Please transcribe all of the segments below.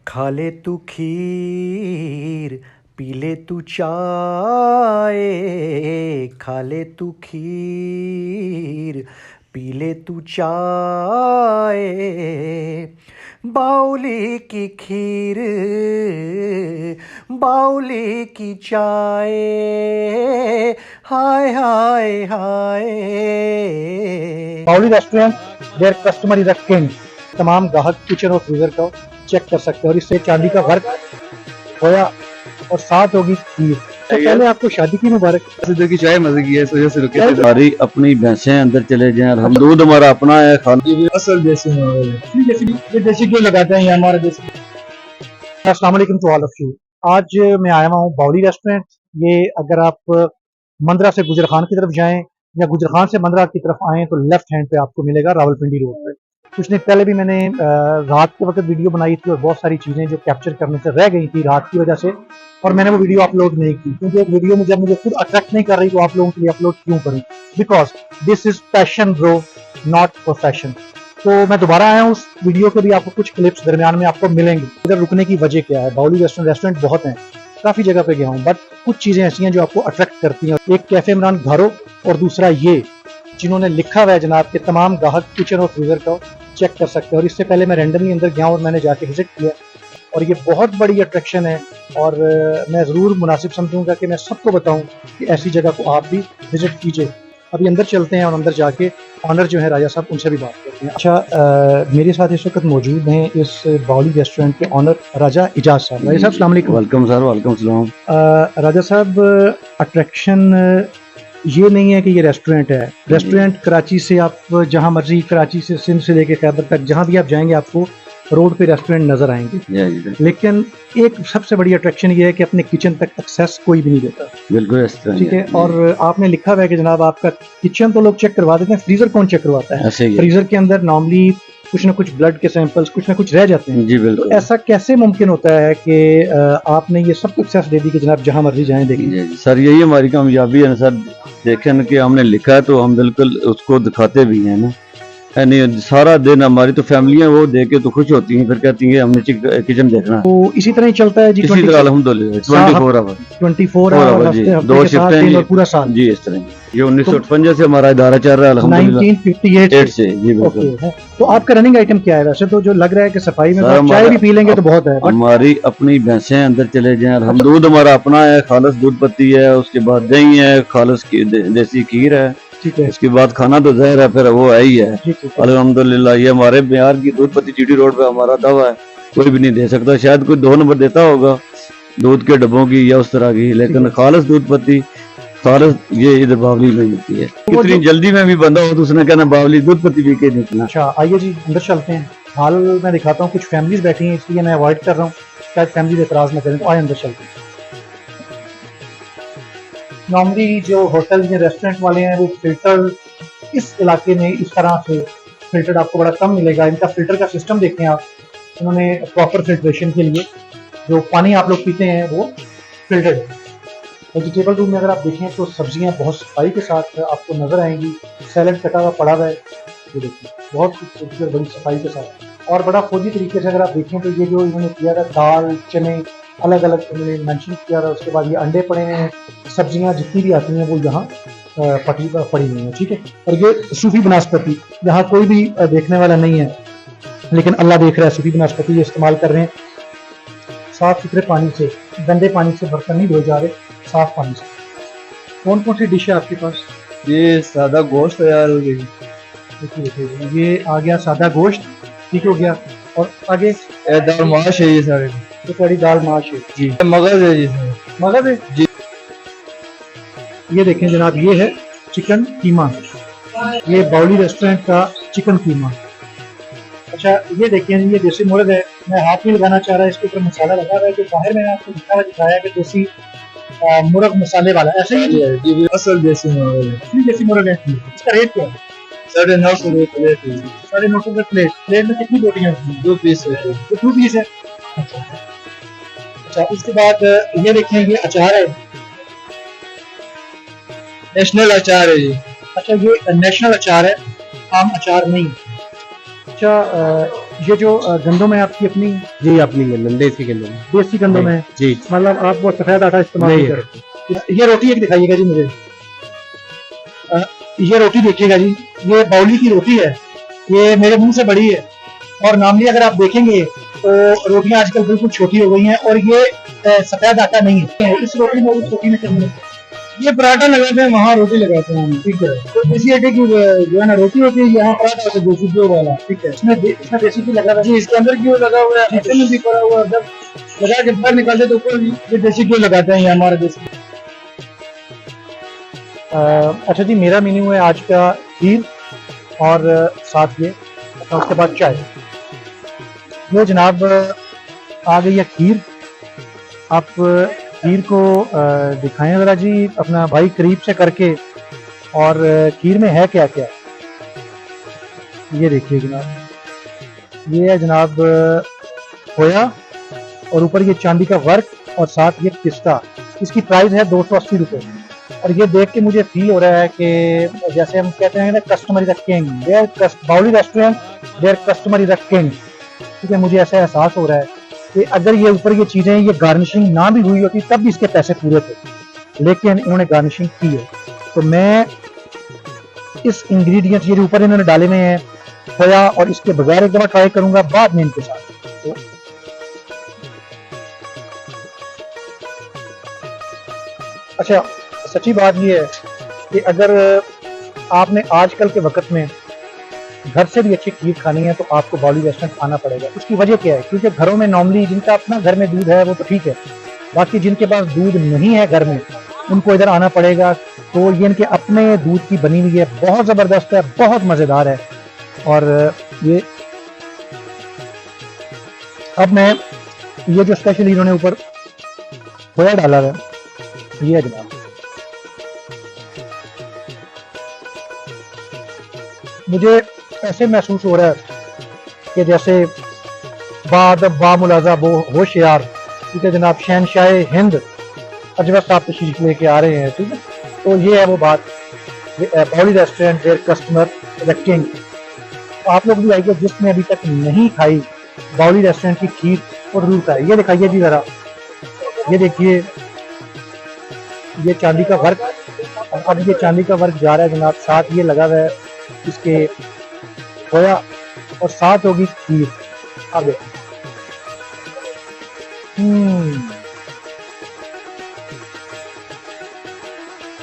खा ले तू खीर, पी ले तू चाय। खा ले तू खीर, पी ले तू चाय। बाउली की खीर, बाउली की चाय। हाय हाय हाय। बाउली restaurant, there customer is a king. तमाम ग्राहक किचन और फ्रीजर को चेक कर सकते हैं और इससे चांदी का वर्क होया और साथ होगी खीर। तो पहले आपको शादी की मुबारक। की चाय मजे की है, इस वजह से रुके थे। हमारी अपनी भैंसें अंदर चले जाएं और हम दूध हमारा अपना है। खाना असल देसी ये देसी घी लगाते हैं, ये हमारा देसी। अस्सलाम वालेकुम टू ऑल ऑफ यू। आज मैं आया हुआ हूँ बाउली रेस्टोरेंट। ये अगर आप मंदरा से गुजर खान की तरफ जाएं या गुजर खान से मंदरा की तरफ आएँ तो लेफ्ट हैंड पे आपको मिलेगा रावलपिंडी रोड पे। कुछ दिन पहले भी मैंने रात के वक्त वीडियो बनाई थी और बहुत सारी चीज़ें जो कैप्चर करने से रह गई थी रात की वजह से, और मैंने वो वीडियो अपलोड नहीं की क्योंकि एक वीडियो जब मुझे खुद अट्रैक्ट नहीं कर रही तो आप लोगों के लिए अपलोड क्यों करूँ, because this is passion bro, not profession. तो मैं दोबारा आया हूँ उस वीडियो के भी आपको कुछ क्लिप्स दरमियान में आपको मिलेंगे। इधर रुकने की वजह क्या है? बाउली रेस्टोरेंट बहुत हैं, काफ़ी जगह पे गया हूँ, बट कुछ चीज़ें ऐसी हैं जो आपको अट्रैक्ट करती हैं। एक कैफे इमरान घरों और दूसरा ये जिन्होंने लिखा हुआ है जनाब के तमाम ग्राहक किचन और फ्रीजर को चेक कर सकते हैं। और इससे पहले मैं रैंडमली अंदर गया और मैंने जाके विजिट किया और ये बहुत बड़ी अट्रैक्शन है और मैं ज़रूर मुनासिब समझूंगा कि मैं सबको बताऊं कि ऐसी जगह को आप भी विजिट कीजिए। अभी अंदर चलते हैं और अंदर जाके ऑनर जो है राजा साहब उनसे भी बात करते हैं। अच्छा, मेरे साथ इस वक्त मौजूद हैं इस बाउली रेस्टोरेंट के ऑनर राजा इजाज साहब। राजा साहब अस्सलाम वालेकुम। वेलकम सर, वेलकम सलाम। राजा साहब, अट्रैक्शन ये नहीं है कि ये रेस्टोरेंट है। रेस्टोरेंट कराची से आप जहाँ मर्जी, कराची से सिंध से लेके खैबर तक जहाँ भी आप जाएंगे आपको रोड पे रेस्टोरेंट नजर आएंगे, लेकिन एक सबसे बड़ी अट्रैक्शन ये है कि अपने किचन तक एक्सेस कोई भी नहीं देता। बिल्कुल, ठीक है। और आपने लिखा हुआ है कि जनाब आपका किचन तो लोग चेक करवा देते हैं, फ्रीजर कौन चेक करवाता है? फ्रीजर के अंदर नॉर्मली कुछ ना कुछ ब्लड के सैंपल्स कुछ ना कुछ रह जाते हैं। जी बिल्कुल। तो ऐसा कैसे मुमकिन होता है कि आपने ये सब एक्सेस दे दी कि जनाब जहाँ मर्जी जाएं देखिए? सर यही हमारी कामयाबी है ना सर, देखें कि हमने लिखा है तो हम बिल्कुल उसको दिखाते भी हैं ना। नहीं, सारा दिन हमारी तो फैमिलियां वो देख के तो खुश होती हैं, फिर कहती हैं हमने किचन देखना है। तो इसी तरह ही चलता है जी, इसी तरह अल्हम्दुलिल्लाह 24 आवर जी, 2 शिफ्टें पूरा साल जी। इस तरह ये 1958 से हमारा इदारा चल रहा है अल्हम्दुलिल्लाह, 1958 से जी बिल्कुल। तो आपका रनिंग आइटम क्या है? वैसे तो जो लग रहा है कि सफाई में आप चाय भी पी लेंगे तो बहुत है। हमारी अपनी भैंसें अंदर चले जाएं और हम दूध हमारा अपना है, खालिस दूध पत्ती है, उसके बाद दही है, खालिस देसी खीर है, ठीक है। उसके बाद खाना तो जहर है, फिर वो है ही है अल्हम्दुलिल्लाह। ये हमारे बिहार की दूध पत्ती जीटी रोड पे हमारा दावा है, कोई भी नहीं दे सकता। शायद कोई 2 नंबर देता होगा दूध के डब्बों की या उस तरह की, लेकिन खालिस दूध पत्ती खालिस ये इधर बावली में मिलती है। कितनी जल्दी में भी बंदा हो तो उसने कहना बावली दूध पत्ती पी के निकलना। अच्छा, आइए जी अंदर चलते हैं। हाल मैं दिखाता हूँ, कुछ फैमिलीज बैठी हैं इसलिए मैं अवॉइड कर रहा हूँ, शायद फैमिली एतराज न करें। तो आइए अंदर चलते हैं। नॉर्मली जो होटल या रेस्टोरेंट वाले हैं वो फिल्टर इस इलाके में इस तरह से फिल्टर आपको बड़ा कम मिलेगा। इनका फिल्टर का सिस्टम देखें आप, उन्होंने प्रॉपर फिल्ट्रेशन के लिए जो पानी आप लोग पीते हैं वो फिल्टर्ड है। वेजिटेबल रूम में अगर आप देखें तो सब्जियां बहुत सफाई के साथ आपको नजर आएंगी। सैलड कटा हुआ पड़ा हुआ है, ये देखिए बहुत खूबसूरत बड़ी सफाई के साथ और बड़ा फौजी तरीके से अगर आप देखें तो ये जो इन्होंने किया था दाल चने अलग अलग इन्होंने मेंशन किया था। उसके बाद ये अंडे पड़े हैं, सब्जियां जितनी भी आती हैं वो यहाँ पड़ी हुई हैं। ठीक है। और ये सूफी बनास्पति, यहाँ कोई भी देखने वाला नहीं है लेकिन अल्लाह देख रहा है। सूफी बनास्पति ये इस्तेमाल कर रहे हैं साफ सुथरे पानी से, गंदे पानी से बर्तन नहीं धोए जा रहे, साफ पानी से। कौन कौन सी डिश है आपके पास? ये सादा गोश्त तैयार हो गई। देखिए ये आ गया सादा गोश्त, ठीक हो गया। और आगे दाल माश है, ये सारे तो थोड़ी दाल माश है जी, मगज है जी, मगज है जी। ये देखें जनाब, ये है चिकन कीमा, ये बाउली रेस्टोरेंट का चिकन कीमा। अच्छा ये देखें, ये देसी मुर्ग है, मैं हाथ में लगाना चाह रहा है, इसके ऊपर मसाला लगा रहा है। तो बाहर मैंने आपको दिखाया कि देसी मुर्ग मसाले वाला ऐसे ही है जी, असल देसी मुर्ग है। देसी मुर्ग है। इसका रेट क्या है? 950 प्लेट है। 950 प्लेट। प्लेट में कितनी रोटियां? 2 पीस है। 2 पीस है। अच्छा, उसके बाद ये देखें, ये अचार है, नेशनल अचार है जी। अच्छा ये नेशनल अचार है, आम अचार नहीं। अच्छा ये जो गंदम है आपकी अपनी जी अपनी गंदम देसी गंदम देसी गंदम है, जी मतलब आप वो सफेद आटा इस्तेमाल नहीं नहीं। करते। ये रोटी एक दिखाइएगा जी मुझे। ये रोटी देखिएगा जी, ये बाउली की रोटी है, ये मेरे मुंह से बड़ी है और नॉर्मली अगर आप देखेंगे तो रोटियां आजकल बिल्कुल छोटी हो गई हैं और ये सफेद आटा नहीं है। इस रोटी में उस रोटी में करने ये पराठा लगाते हैं, वहाँ रोटी लगाते हैं, ठीक है। तो देसी आटे की जो है ना रोटी होती है, यहाँ पराठा होता है देसी घी वाला, ठीक है। इसमें देसी घी लगा हुआ है जी, इसके अंदर घी लगा हुआ है, आटे में भी पड़ा हुआ है। जब लगा के बाहर निकालते तो ऊपर ये देसी घी लगाते हैं, ये हमारा देसी। अच्छा जी, मेरा मेन्यू है आज का खीर और साथ ये, उसके बाद चाय। वो जनाब आ गई है खीर। आप खीर को दिखाएं ज़रा जी अपना भाई करीब से करके, और खीर में है क्या क्या। ये देखिए जनाब, ये है जनाब खोया और ऊपर ये चांदी का वर्क और साथ ये पिस्ता। इसकी प्राइस है 280 रुपये। और ये देख के मुझे फील हो रहा है कि जैसे हम कहते हैं ना, कस्टमर इज द किंग, बाउली restaurant there customer is the king. ठीक है, मुझे ऐसा एहसास हो रहा है कि अगर ये ऊपर ये चीज़ें ये गार्निशिंग ना भी हुई होती तब भी इसके पैसे पूरे थे, लेकिन इन्होंने गार्निशिंग की है। तो मैं इस इंग्रेडिएंट्स ये जो ऊपर इन्होंने डाले हुए हैं खोया, और इसके बगैर एक दफ़ा ट्राई करूंगा बाद में इनके साथ। तो अच्छा, सच्ची बात ये है कि अगर आपने आजकल के वक्त में घर से भी अच्छी खीर खानी है तो आपको बाउली रेस्टोरेंट आना पड़ेगा। उसकी वजह क्या है? क्योंकि घरों में नॉर्मली जिनका अपना घर में दूध है वो तो ठीक है, बाकी जिनके पास दूध नहीं है घर में, उनको इधर आना पड़ेगा। तो ये इनके अपने दूध की बनी हुई है, बहुत ज़बरदस्त है, बहुत मज़ेदार है। और ये अब मैं ये जो स्पेशल इन्होंने ऊपर खोया डाला है, ये है जनाब। मुझे ऐसे महसूस हो रहा है कि जैसे बा मुलाजा बो होशियार, ठीक है जनाब, शहनशाह हिंद अजवर साहब तशरीफ लेके आ रहे हैं। ठीक है, तो ये है वो बात, बाउली restaurant there customer the king. आप लोग भी आइए, जिसने अभी तक नहीं खाई बाउली रेस्टोरेंट की खीर और जरूर खाए। ये दिखाइए जी ज़रा, ये देखिए, ये चांदी का वर्क, और अब ये चांदी का वर्क जा रहा है जनाब, साथ ये लगा हुआ है इसके खोया और साथ होगी खीर। आगे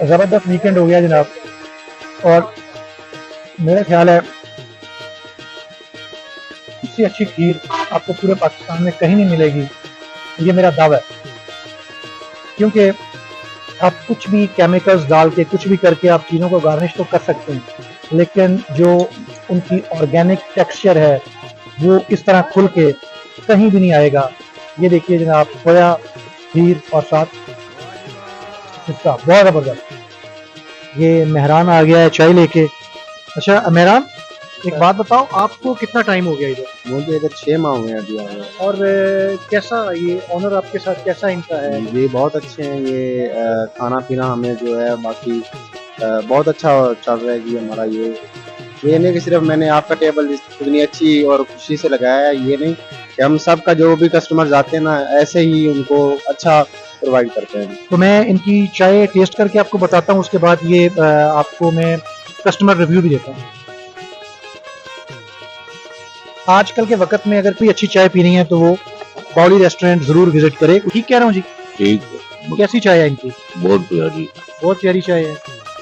जबरदस्त वीकेंड हो गया जनाब, और मेरा ख्याल है इससे अच्छी खीर आपको पूरे पाकिस्तान में कहीं नहीं मिलेगी, ये मेरा दावा है। क्योंकि आप कुछ भी केमिकल्स डाल के कुछ भी करके आप चीज़ों को गार्निश तो कर सकते हैं, लेकिन जो उनकी ऑर्गेनिक टेक्सचर है वो इस तरह खुल के कहीं भी नहीं आएगा। ये देखिए जनाब, खोया, खीर और साथ पिस्ता, बहुत ज़बरदस्त। ये मेहरान आ गया है चाय लेके। अच्छा मेहरान, एक बात बताओ, आपको कितना टाइम हो गया इधर? मुझे इधर 6 माह हुए हैं अभी आए हुए। और कैसा ये ऑनर आपके साथ कैसा इनका है? ये बहुत अच्छे हैं, ये खाना पीना हमें जो है बाकी बहुत अच्छा चल रहा है जी हमारा। ये नहीं कि सिर्फ मैंने आपका टेबल इतनी अच्छी और खुशी से लगाया है, ये नहीं कि हम सब का जो भी कस्टमर आते हैं ना, ऐसे ही उनको अच्छा प्रोवाइड करते हैं। तो मैं इनकी चाय टेस्ट करके आपको बताता हूँ, उसके बाद ये आपको मैं कस्टमर रिव्यू भी देता हूँ। आजकल के वक्त में अगर कोई अच्छी चाय पीनी है तो वो बाउली रेस्टोरेंट जरूर विजिट करे। ठीक कह रहा हूँ जी? ठीक कैसी चाय है इनकी? बहुत प्यारी, बहुत प्यारी चाय है।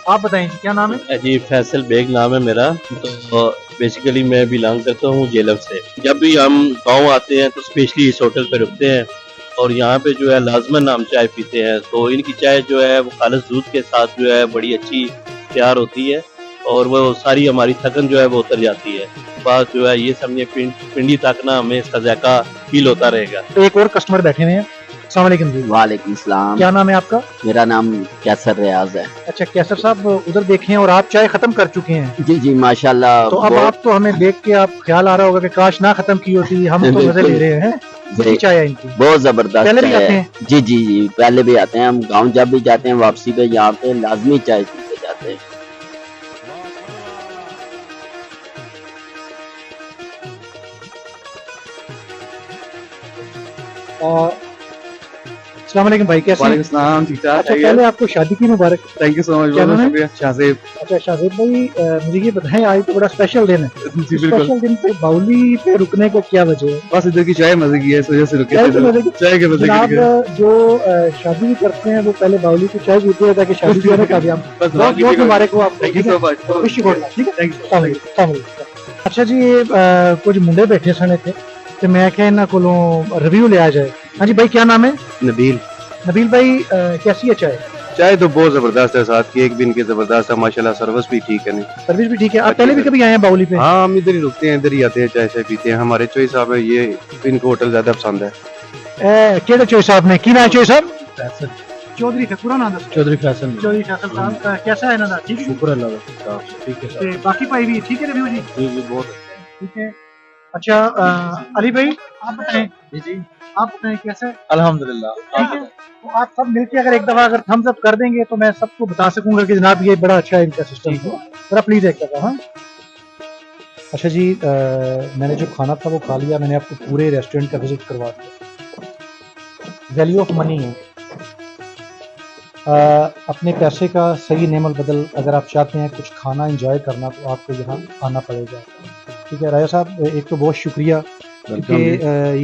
आप बताएं जी, क्या नाम है? जी फैसल बेग नाम है मेरा। तो बेसिकली मैं बिलोंग करता हूँ जेलम से। जब भी हम गांव आते हैं तो स्पेशली इस होटल पे रुकते हैं और यहाँ पे जो है लाजमन हम चाय पीते हैं। तो इनकी चाय जो है वो खालिस दूध के साथ जो है बड़ी अच्छी तैयार होती है और वो सारी हमारी थकन जो है वो उतर जाती है। बात जो है ये समझे पिंडी तक ना हमें इसका जायका फील होता रहेगा। तो एक और कस्टमर बैठे हुए हैं। अस्सलाम वालेकुम जी। वालेकुम सलाम। क्या नाम है आपका? मेरा नाम कैसर रियाज है। अच्छा कैसर साहब, उधर देखें और आप चाय खत्म कर चुके हैं। जी जी माशाल्लाह। तो अब आप तो हमें देख के आप ख्याल आ रहा होगा कि काश ना खत्म की होती, हम तो मजे ले रहे हैं। जी चाय है इनकी, बहुत जबरदस्त पहले भी है। आते हैं? जी जी जी पहले भी आते हैं। हम गाँव जब भी जाते हैं वापसी पे यहाँ पे लाजमी चाय पी के जाते हैं। अस्सलाम वालेकुम भाई, कैसे हैं? सलाम, ठीक ठाक अच्छा, पहले आपको शादी की मुबारक। थैंक यू सो मच, क्या बहुत नाम है? शुक्रिया शाहजेब। अच्छा शाहजेब भाई, मुझे ये बताएं, आज तो बड़ा स्पेशल दिन है। जी बिल्कुल, स्पेशल दिन पे बाउली पे रुकने का क्या वजह है? बस इधर की चाय मजे की है, इस वजह से रुके चाय थे के इधर। मजे की? चाय के मजे जनाब, की वजह जो शादी भी करते हैं वो पहले बाउली की चाय पीते हैं ताकि शादी जो है ना कामयाब। बस बहुत बहुत मुबारक हो आपको। Thank you so much, wish you good luck, ठीक है? Thank you. अस्सलाम वालेकुम, अस्सलाम वालेकुम। अच्छा जी, ये कुछ मुंडे बैठे सने थे ते मैं क्या इन्हां कोलों रिव्यू लिया जाए। हाँ जी भाई, क्या नाम है? नबील, नबील भाई, कैसी है चाय? चाय तो बहुत जबरदस्त है, साथ केक भी इनके जबरदस्त है माशाल्लाह, सर्विस भी ठीक है। नहीं सर्विस भी ठीक है। आप पहले भी कभी आए हैं बाउली पे? हाँ, हम इधर ही रुकते हैं, इधर ही आते हैं, चाय चाय पीते हैं। हमारे चोई साहब है, ये इनको होटल ज्यादा पसंद है। केड़े चोई साहब ने की ना चोई साहब? चौधरी थे, पूरा नाम दस। चौधरी फैसल, चौधरी फैसल साहब का कैसा है ना? ठीक है, शुक्र अल्लाह का, ठीक है ते बाकी भाई भी ठीक है रिव्यू जी? जी बहुत ठीक है। अच्छा, अली भाई आप बताएं, जी आप बताएं कैसा है? अल्हम्दुलिल्लाह। ठीक है। तो आप सब मिलके अगर एक दफा अगर थम्स अप कर देंगे तो मैं सबको बता सकूंगा कि जनाब ये बड़ा अच्छा है इनका सिस्टम। जरा प्लीज एक दफा। हाँ अच्छा जी, मैंने जो खाना था वो खा लिया। मैंने आपको पूरे रेस्टोरेंट का विजिट करवा दिया। वैल्यू ऑफ मनी है। अपने पैसे का सही नेमल बदल अगर आप चाहते हैं कुछ खाना एंजॉय करना तो आपको यहाँ आना पड़ेगा। ठीक है राजा साहब, एक तो बहुत शुक्रिया क्योंकि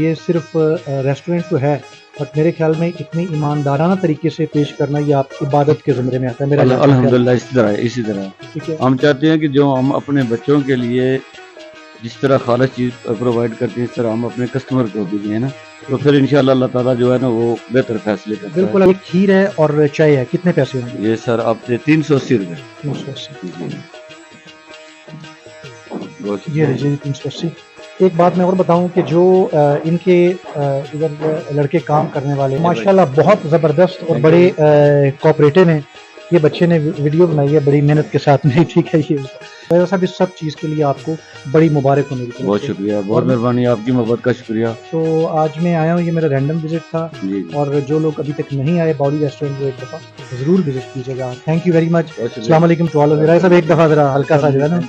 ये सिर्फ रेस्टोरेंट तो है बट मेरे ख्याल में इतनी ईमानदाराना तरीके से पेश करना ये आप इबादत के ज़मरे में आता है। मेरा अल्हम्दुलिल्लाह इसी तरह ठीक है। हम चाहते हैं कि जो हम अपने बच्चों के लिए जिस तरह खालिश चीज़ प्रोवाइड करते हैं इस तरह हम अपने कस्टमर को भी दें ना, तो फिर इंशाल्लाह अल्लाह ताला जो है ना वो बेहतर फैसले करता है। बिल्कुल। एक खीर है और चाय है, कितने पैसे होंगे? ये सर आपसे 380 रुपये। 380। बहुत ये लीजिए 380। एक बात मैं और बताऊं कि जो इनके इधर लड़के काम करने वाले माशाल्लाह बहुत ज़बरदस्त और बड़े कोऑपरेटिव हैं। ये बच्चे ने वीडियो बनाई है बड़ी मेहनत के साथ में। ठीक है। ये वैसे साहब इस सब चीज़ के लिए आपको बड़ी मुबारक होने की। बहुत शुक्रिया, बहुत मेहरबानी, आपकी मोहब्बत का शुक्रिया। तो आज मैं आया हूँ, ये मेरा रैंडम विजिट था जी। और जो लोग अभी तक नहीं आए बाउली रेस्टोरेंट को एक दफ़ा ज़रूर विजिट कीजिएगा। Thank you very much. बहुत शुक्रिया। अस्सलाम वालेकुम टू ऑल ऑफ यू। राय साहब एक दफ़ा ज़रा हल्का सा जो है ना